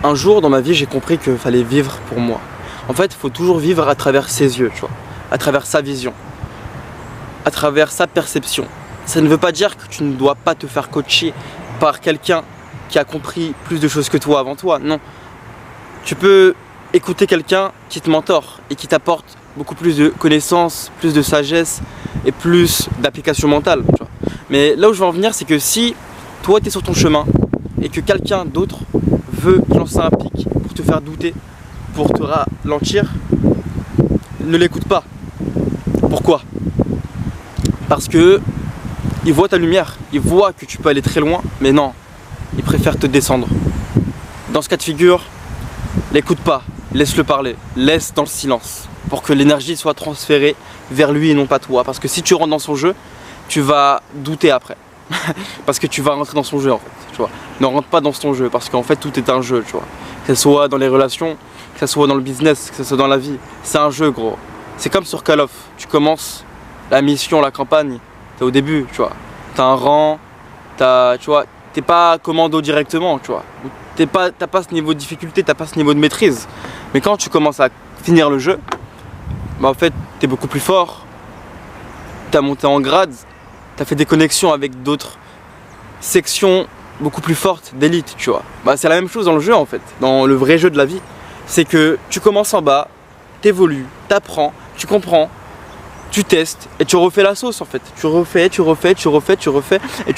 un jour dans ma vie, j'ai compris qu'il fallait vivre pour moi. En fait, il faut toujours vivre à travers ses yeux, tu vois, à travers sa vision, à travers sa perception. Ça ne veut pas dire que tu ne dois pas te faire coacher par quelqu'un qui a compris plus de choses que toi avant toi, non. Tu peux écouter quelqu'un qui te mentore et qui t'apporte beaucoup plus de connaissances, plus de sagesse et plus d'application mentale, tu vois. Mais là où je veux en venir, c'est que si toi tu es sur ton chemin et que quelqu'un d'autre veut lancer un pic pour te faire douter, pour te ralentir, ne l'écoute pas. Pourquoi? Parce que il voit ta lumière, il voit que tu peux aller très loin, mais non, il préfère te descendre. Dans ce cas de figure, l'écoute pas, laisse-le parler, laisse dans le silence, pour que l'énergie soit transférée vers lui et non pas toi. Parce que si tu rentres dans son jeu, tu vas douter après. Parce que tu vas rentrer dans son jeu en fait, tu vois. Ne rentre pas dans ton jeu, parce qu'en fait tout est un jeu, tu vois. Que ce soit dans les relations, que ce soit dans le business, que ce soit dans la vie, c'est un jeu gros. C'est comme sur Call of, tu commences la mission, la campagne, t'es au début, tu vois. T'as un rang, tu vois, t'es pas commando directement, tu vois. T'as pas ce niveau de difficulté, t'as pas ce niveau de maîtrise. Mais quand tu commences à finir le jeu, bah en fait t'es beaucoup plus fort, t'as monté en grade, t'as fait des connexions avec d'autres sections beaucoup plus fortes d'élite, tu vois. Bah c'est la même chose dans le jeu en fait, dans le vrai jeu de la vie. C'est que tu commences en bas, t'évolues, t'apprends, tu comprends, tu testes et tu refais la sauce en fait. Tu refais et tu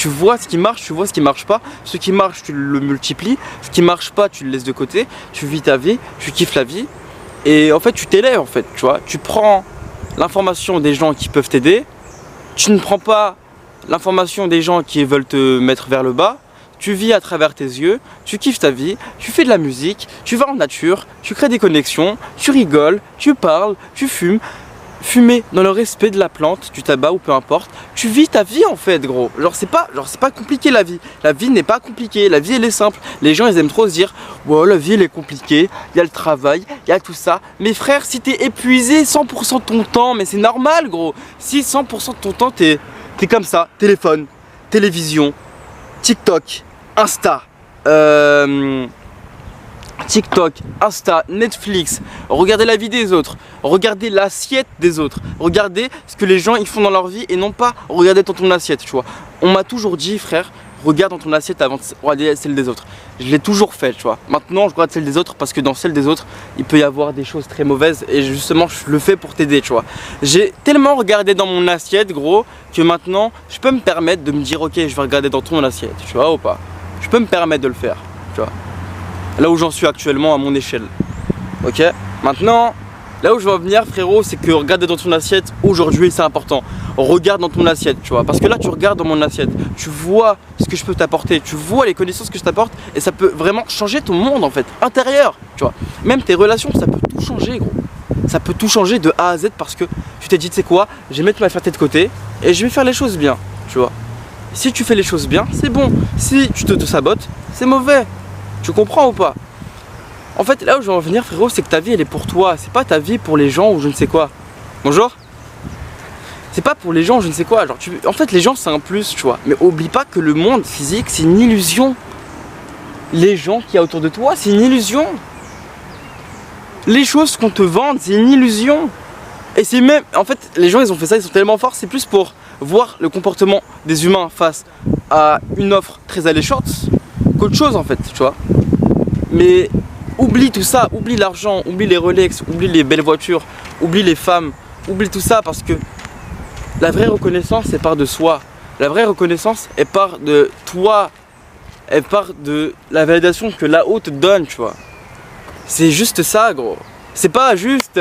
vois ce qui marche, tu vois ce qui marche pas. Ce qui marche, tu le multiplies. Ce qui marche pas, tu le laisses de côté. Tu vis ta vie, tu kiffes la vie. Et en fait, tu t'élèves en fait, tu vois. Tu prends l'information des gens qui peuvent t'aider. Tu ne prends pas l'information des gens qui veulent te mettre vers le bas. Tu vis à travers tes yeux, tu kiffes ta vie, tu fais de la musique, tu vas en nature, tu crées des connexions, tu rigoles, tu parles, tu fumes. Fumer dans le respect de la plante, du tabac ou peu importe. Tu vis ta vie en fait gros. Genre c'est pas compliqué la vie. La vie n'est pas compliquée, la vie elle est simple. Les gens ils aiment trop se dire wow, la vie elle est compliquée, il y a le travail, il y a tout ça. Mais frère, si t'es épuisé 100% de ton temps, mais c'est normal gros. Si 100% de ton temps t'es comme ça, téléphone, télévision, TikTok, Insta, Netflix, regardez la vie des autres, regardez l'assiette des autres, regardez ce que les gens ils font dans leur vie et non pas regarder dans ton assiette, tu vois. On m'a toujours dit frère, regarde dans ton assiette avant de regarder celle des autres. Je l'ai toujours fait, tu vois. Maintenant je regarde celle des autres parce que dans celle des autres il peut y avoir des choses très mauvaises et justement je le fais pour t'aider, tu vois. J'ai tellement regardé dans mon assiette gros que maintenant je peux me permettre de me dire ok je vais regarder dans ton assiette, tu vois ou pas. Je peux me permettre de le faire, tu vois. Là où j'en suis actuellement à mon échelle. Ok. Maintenant, là où je veux en venir frérot, c'est que regarder dans ton assiette aujourd'hui c'est important. Regarde dans ton assiette, tu vois. Parce que là tu regardes dans mon assiette, tu vois ce que je peux t'apporter, tu vois les connaissances que je t'apporte et ça peut vraiment changer ton monde en fait, intérieur, tu vois. Même tes relations, ça peut tout changer gros. Ça peut tout changer de A à Z parce que tu t'es dit tu sais quoi, je vais mettre ma fierté de côté et je vais faire les choses bien, tu vois. Si tu fais les choses bien, c'est bon. Si tu te sabotes, c'est mauvais. Tu comprends ou pas? En fait, là où je veux en venir, frérot, c'est que ta vie, elle est pour toi. C'est pas ta vie pour les gens ou je ne sais quoi. Bonjour? C'est pas pour les gens ou je ne sais quoi. Genre, en fait, les gens, c'est un plus, tu vois. Mais oublie pas que le monde physique, c'est une illusion. Les gens qu'il y a autour de toi, c'est une illusion. Les choses qu'on te vende, c'est une illusion. Et c'est même... En fait, les gens, ils ont fait ça, ils sont tellement forts. C'est plus pour voir le comportement des humains face à une offre très alléchante qu'autre chose en fait, tu vois. Mais oublie tout ça, oublie l'argent, oublie les Rolex, oublie les belles voitures, oublie les femmes, oublie tout ça parce que la vraie reconnaissance c'est part de soi. La vraie reconnaissance elle part de toi, elle part de la validation que là-haut te donne, tu vois. C'est juste ça gros. C'est pas juste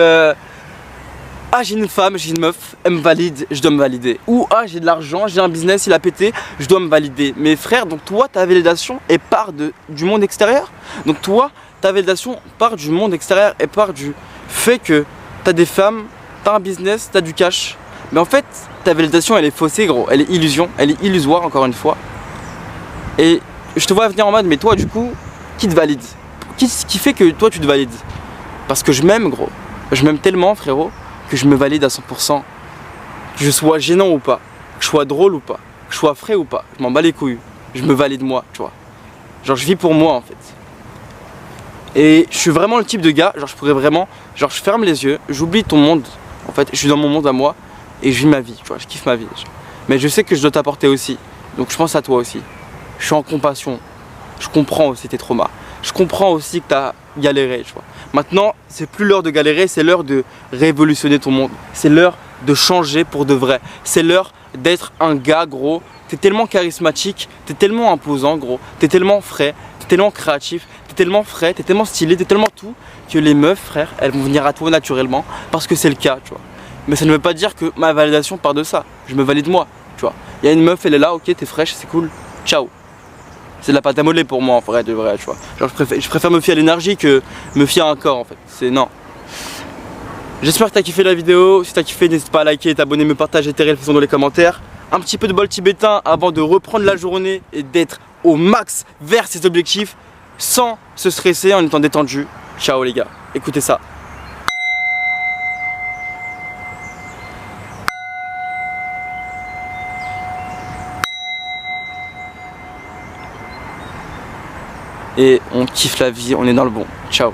ah j'ai une femme, j'ai une meuf, elle me valide, je dois me valider. Ou ah j'ai de l'argent, j'ai un business, il a pété, je dois me valider. Mais frère, donc toi ta validation elle part du monde extérieur. Donc toi ta validation part du monde extérieur et part du fait que t'as des femmes, t'as un business, t'as du cash. Mais en fait ta validation elle est faussée gros, elle est illusion, elle est illusoire encore une fois. Et je te vois venir en mode mais toi du coup qui te valide? Qu'est-ce qui fait que toi tu te valides? Parce que je m'aime gros, je m'aime tellement frérot que je me valide à 100%, que je sois gênant ou pas, que je sois drôle ou pas, que je sois frais ou pas, je m'en bats les couilles, je me valide moi, tu vois. Genre je vis pour moi en fait. Et je suis vraiment le type de gars, genre je pourrais vraiment, genre je ferme les yeux, j'oublie ton monde, en fait, je suis dans mon monde à moi et je vis ma vie, tu vois, je kiffe ma vie. Mais je sais que je dois t'apporter aussi, donc je pense à toi aussi. Je suis en compassion, je comprends aussi tes traumas, je comprends aussi que t'as galéré, tu vois. Maintenant, c'est plus l'heure de galérer, c'est l'heure de révolutionner ton monde, c'est l'heure de changer pour de vrai, c'est l'heure d'être un gars, gros. T'es tellement charismatique, t'es tellement imposant, gros, t'es tellement frais, t'es tellement créatif, t'es tellement frais, t'es tellement stylé, t'es tellement tout que les meufs, frère, elles vont venir à toi naturellement parce que c'est le cas, tu vois. Mais ça ne veut pas dire que ma validation part de ça. Je me valide moi, tu vois. Il y a une meuf, elle est là, ok, t'es fraîche, c'est cool, ciao. C'est de la pâte à modeler pour moi, en vrai, de vrai, tu vois. Genre, je préfère me fier à l'énergie que me fier à un corps, en fait. C'est non. J'espère que t'as kiffé la vidéo. Si t'as kiffé, n'hésite pas à liker, t'abonner, me partager tes réflexions dans les commentaires. Un petit peu de bol tibétain avant de reprendre la journée et d'être au max vers ses objectifs sans se stresser en étant détendu. Ciao les gars, écoutez ça. Et on kiffe la vie, on est dans le bon. Ciao.